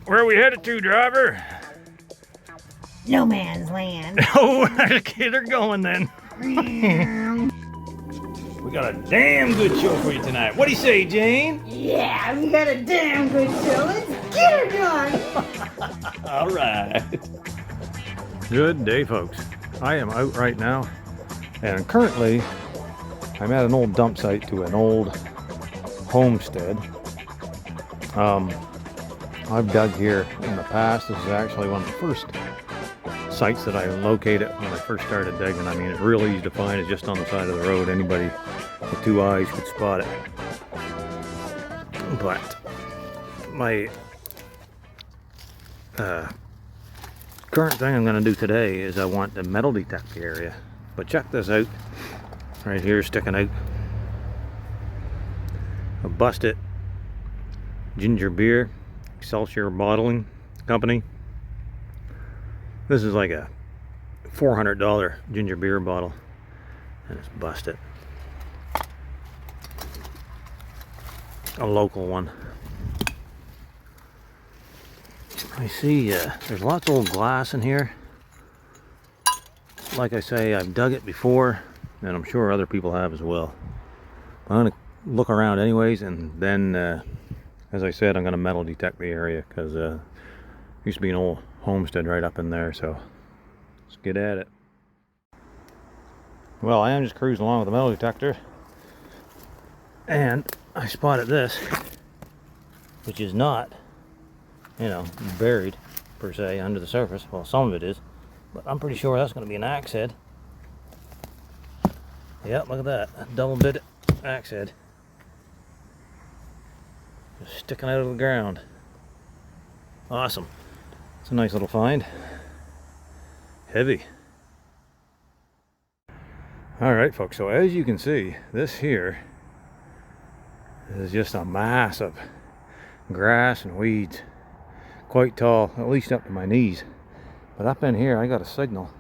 Where are we headed to, driver? No man's land. Oh, okay, they're going then. We got a damn good show for you tonight. What do you say, Jane? Yeah, we got a damn good show. Let's get her done. All right. Good day, folks. I am out right now, and currently I'm at an old dump site to an old homestead. I've dug here in the past. This is actually one of the first sites that I located when I first started digging. I mean, it's real easy to find. It's just on the side of the road. Anybody with 2 eyes could spot it. But my current thing I'm going to do today is I want to metal detect the area. But check this out. Right here, sticking out. A busted ginger beer, Excelsior Bottling Company. This is like a $400 ginger beer bottle, and it's busted. A local one. I see there's lots of old glass in here. Like I say, I've dug it before, and I'm sure other people have as well. I'm going to look around anyways, and then as I said, I'm going to metal detect the area, because used to be an old homestead right up in there, so let's get at it. Well, I am just cruising along with the metal detector, and I spotted this, which is not, you know, buried per se under the surface. Well, some of it is, but I'm pretty sure that's going to be an axe head. Yep, look at that, double-bitted axe head. Just sticking out of the ground. Awesome. It's a nice little find. Heavy. Alright folks, so as you can see, this here is just a mass of grass and weeds. Quite tall, at least up to my knees. But up in here I got a signal.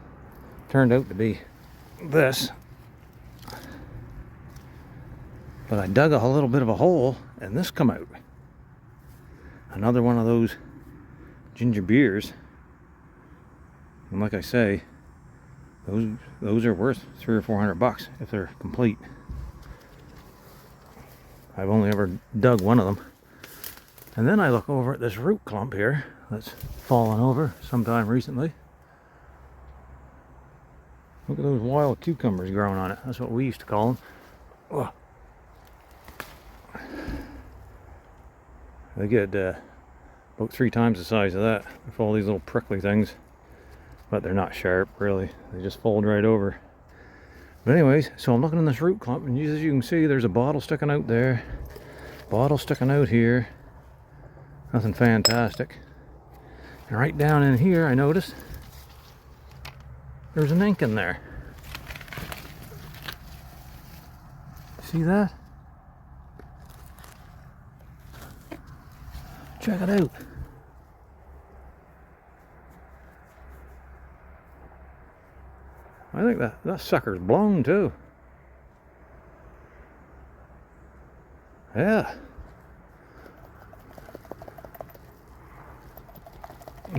Turned out to be this. But I dug a little bit of a hole and this come out. Another one of those ginger beers, and like I say, those are worth $300 or $400 if they're complete. I've only ever dug one of them. And then I look over at this root clump here that's fallen over sometime recently. Look at those wild cucumbers growing on it. That's what we used to call them. Oh. They get about 3 times the size of that with all these little prickly things, but they're not sharp really, they just fold right over. But anyways, so I'm looking in this root clump, and as you can see, there's a bottle sticking out there, bottle sticking out here, nothing fantastic. And right down in here I noticed there's an ink in there. See that? Check it out. I think that sucker's blown too. Yeah.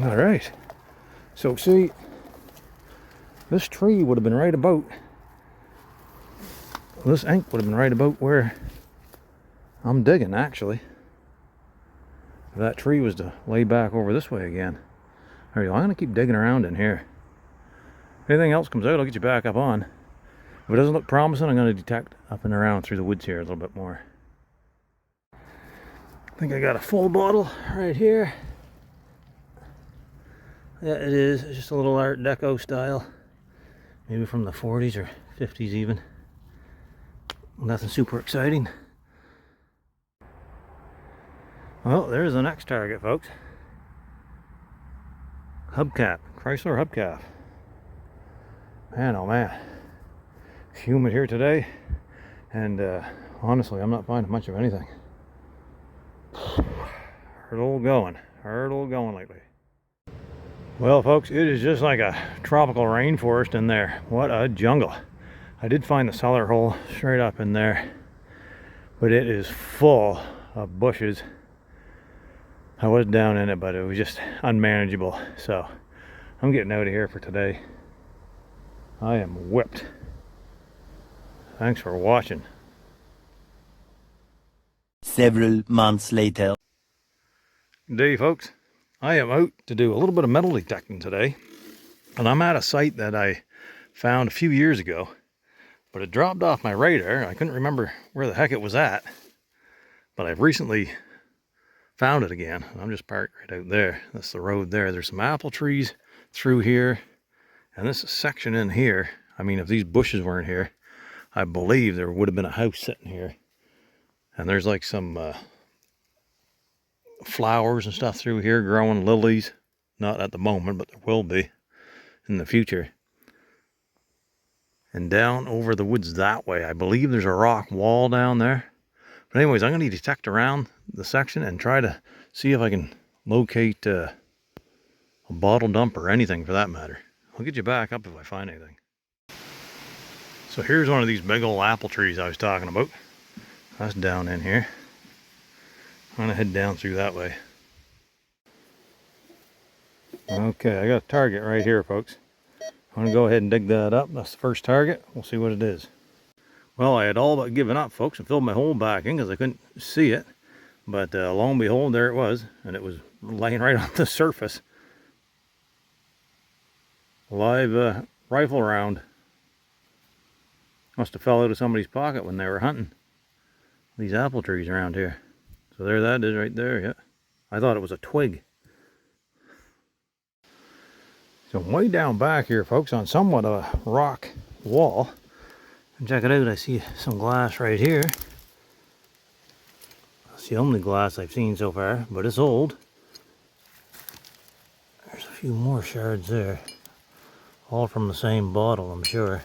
All right. So see, this tree would have been right about, this ink would have been right about where I'm digging actually. If that tree was to lay back over this way again. There you go. I'm going to keep digging around in here. If anything else comes out, I'll get you back up on. If it doesn't look promising, I'm going to detect up and around through the woods here a little bit more. I think I got a full bottle right here. Yeah, it is. It's just a little Art Deco style. Maybe from the 40s or 50s even. Nothing super exciting. Well, there's the next target, folks. Hubcap, Chrysler hubcap. Man, oh man. It's humid here today, and honestly, I'm not finding much of anything. Hurdle going lately. Well, folks, it is just like a tropical rainforest in there. What a jungle. I did find the cellar hole straight up in there, but it is full of bushes. I was down in it, but it was just unmanageable. So I'm getting out of here for today. I am whipped. Thanks for watching. Several months later. Good day, folks. I am out to do a little bit of metal detecting today. And I'm at a site that I found a few years ago. But it dropped off my radar. I couldn't remember where the heck it was at. But I've recently found it again. I'm just parked right out there. That's the road there. There's some apple trees through here. And this section in here, I mean, if these bushes weren't here, I believe there would have been a house sitting here. And there's like some flowers and stuff through here, growing lilies. Not at the moment, but there will be in the future. And down over the woods that way, I believe there's a rock wall down there. But anyways, I'm going to detect around the section and try to see if I can locate a bottle dump or anything for that matter. I'll get you back up if I find anything. So here's one of these big old apple trees I was talking about. That's down in here. I'm going to head down through that way. Okay, I got a target right here, folks. I'm going to go ahead and dig that up. That's the first target. We'll see what it is. Well, I had all but given up, folks, and filled my hole back in because I couldn't see it. But lo and behold, there it was. And it was laying right on the surface. Live rifle round. Must have fell out of somebody's pocket when they were hunting these apple trees around here. So there that is right there, yeah. I thought it was a twig. So I'm way down back here, folks, on somewhat of a rock wall. And check it out, I see some glass right here. That's the only glass I've seen so far, but it's old. There's a few more shards there. All from the same bottle, I'm sure.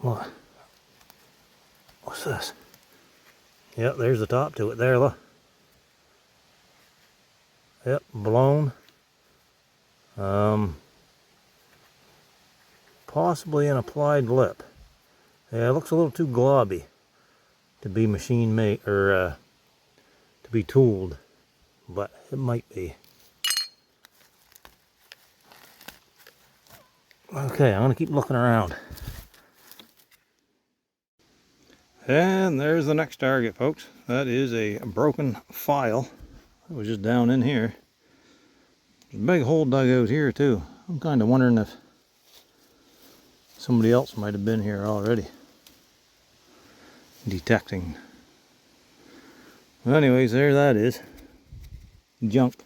What? What's this? Yep, there's the top to it there, look. Yep, blown. Possibly an applied lip. Yeah, it looks a little too globby to be machine made, or to be tooled, but it might be. Okay, I'm gonna keep looking around. And there's the next target, folks. That is a broken file. It was just down in here. There's a big hole dug out here too. I'm kind of wondering if somebody else might have been here already detecting. Well, anyways, there that is. Junk.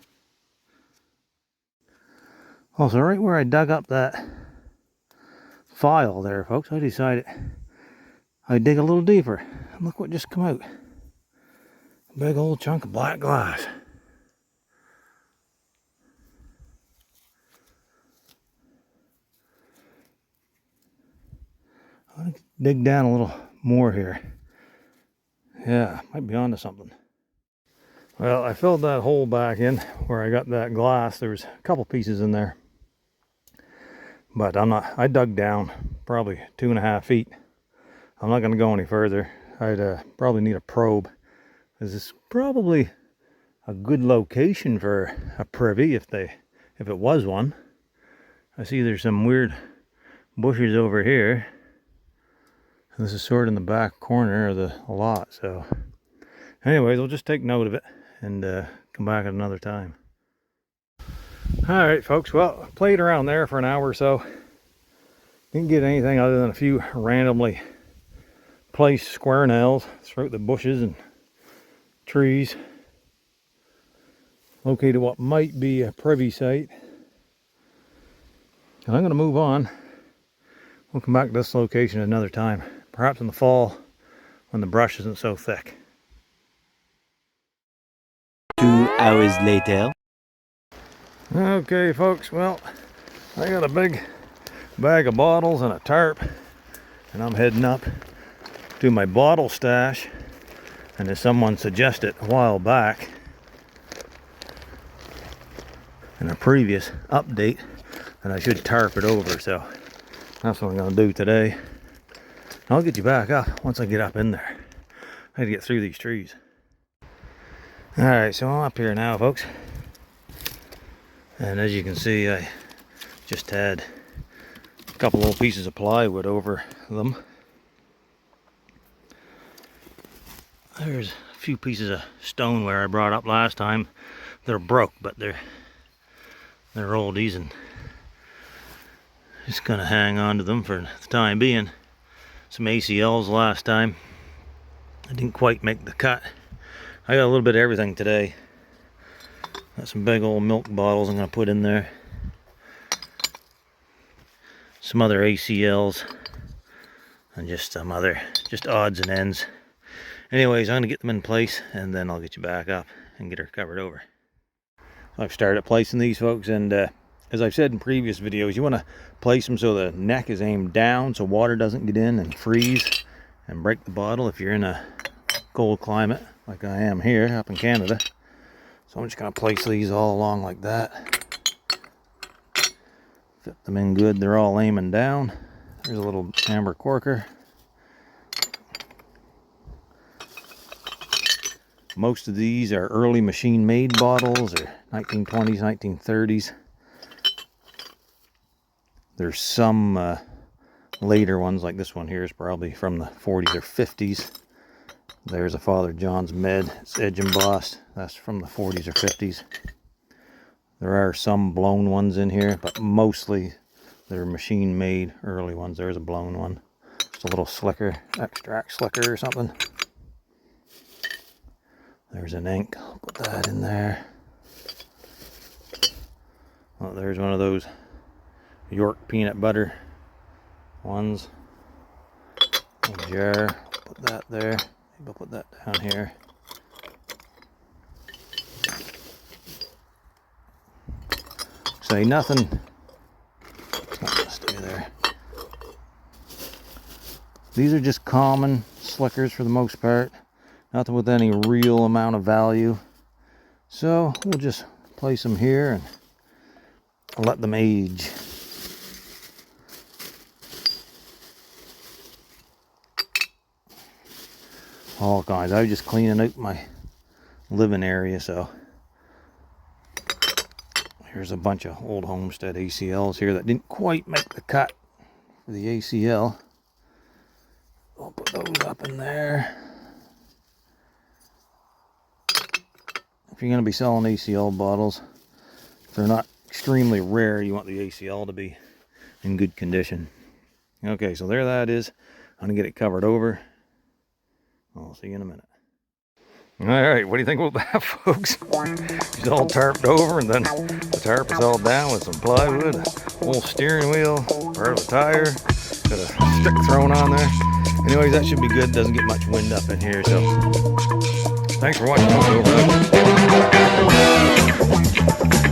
Also, right where I dug up that file there, folks, I decided I'd dig a little deeper. And look what just come out. A big old chunk of black glass. I'm going to dig down a little more here. Yeah, might be onto something. Well, I filled that hole back in where I got that glass. There was a couple pieces in there. But I dug down probably 2.5 feet. I'm not going to go any further. I'd probably need a probe. This is probably a good location for a privy if it was one. I see there's some weird bushes over here. And this is sort of in the back corner of the lot. So anyways, we'll just take note of it and come back at another time. Alright folks, well, I played around there for an hour or so. Didn't get anything other than a few randomly placed square nails throughout the bushes and trees. Located what might be a privy site. I'm going to move on. We'll come back to this location another time. Perhaps in the fall when the brush isn't so thick. 2 hours later. Okay folks, well, I got a big bag of bottles and a tarp, and I'm heading up to my bottle stash. And as someone suggested a while back in a previous update, that I should tarp it over, so that's what I'm going to do today. I'll get you back up once I get up in there. I had to get through these trees. Alright, so I'm up here now, folks. And as you can see, I just had a couple little pieces of plywood over them. There's a few pieces of stoneware I brought up last time. They're broke, but they're oldies, and just gonna hang on to them for the time being. Some ACLs last time. I didn't quite make the cut. I got a little bit of everything today. Got some big old milk bottles I'm gonna put in there. Some other ACLs. And just some other, just odds and ends. Anyways, I'm gonna get them in place and then I'll get you back up and get her covered over. I've started placing these, folks, and as I've said in previous videos, you want to place them so the neck is aimed down so water doesn't get in and freeze and break the bottle if you're in a cold climate like I am here up in Canada. So I'm just going to place these all along like that. Fit them in good. They're all aiming down. There's a little amber corker. Most of these are early machine-made bottles, or 1920s, 1930s. There's some later ones, like this one here is probably from the 40s or 50s. There's a Father John's Med. It's edge embossed. That's from the 40s or 50s. There are some blown ones in here, but mostly they're machine-made early ones. There's a blown one. Just a little slicker, extract slicker or something. There's an ink. I'll put that in there. Oh, there's one of those York peanut butter ones. A jar. Put that there. Maybe I'll put that down here. Say nothing. It's not gonna stay there. These are just common slickers for the most part. Nothing with any real amount of value. So we'll just place them here and let them age. All kinds. I was just cleaning out my living area, so here's a bunch of old Homestead ACLs here that didn't quite make the cut for the ACL. I'll put those up in there. If you're going to be selling ACL bottles, if they're not extremely rare, you want the ACL to be in good condition. Okay, so there that is. I'm going to get it covered over. I'll see you in a minute. Alright, what do you think about that, folks? She's all tarped over, and then the tarp is all down with some plywood, a whole steering wheel, part of a tire, got a stick thrown on there. Anyways, that should be good. Doesn't get much wind up in here, so thanks for watching. Over there.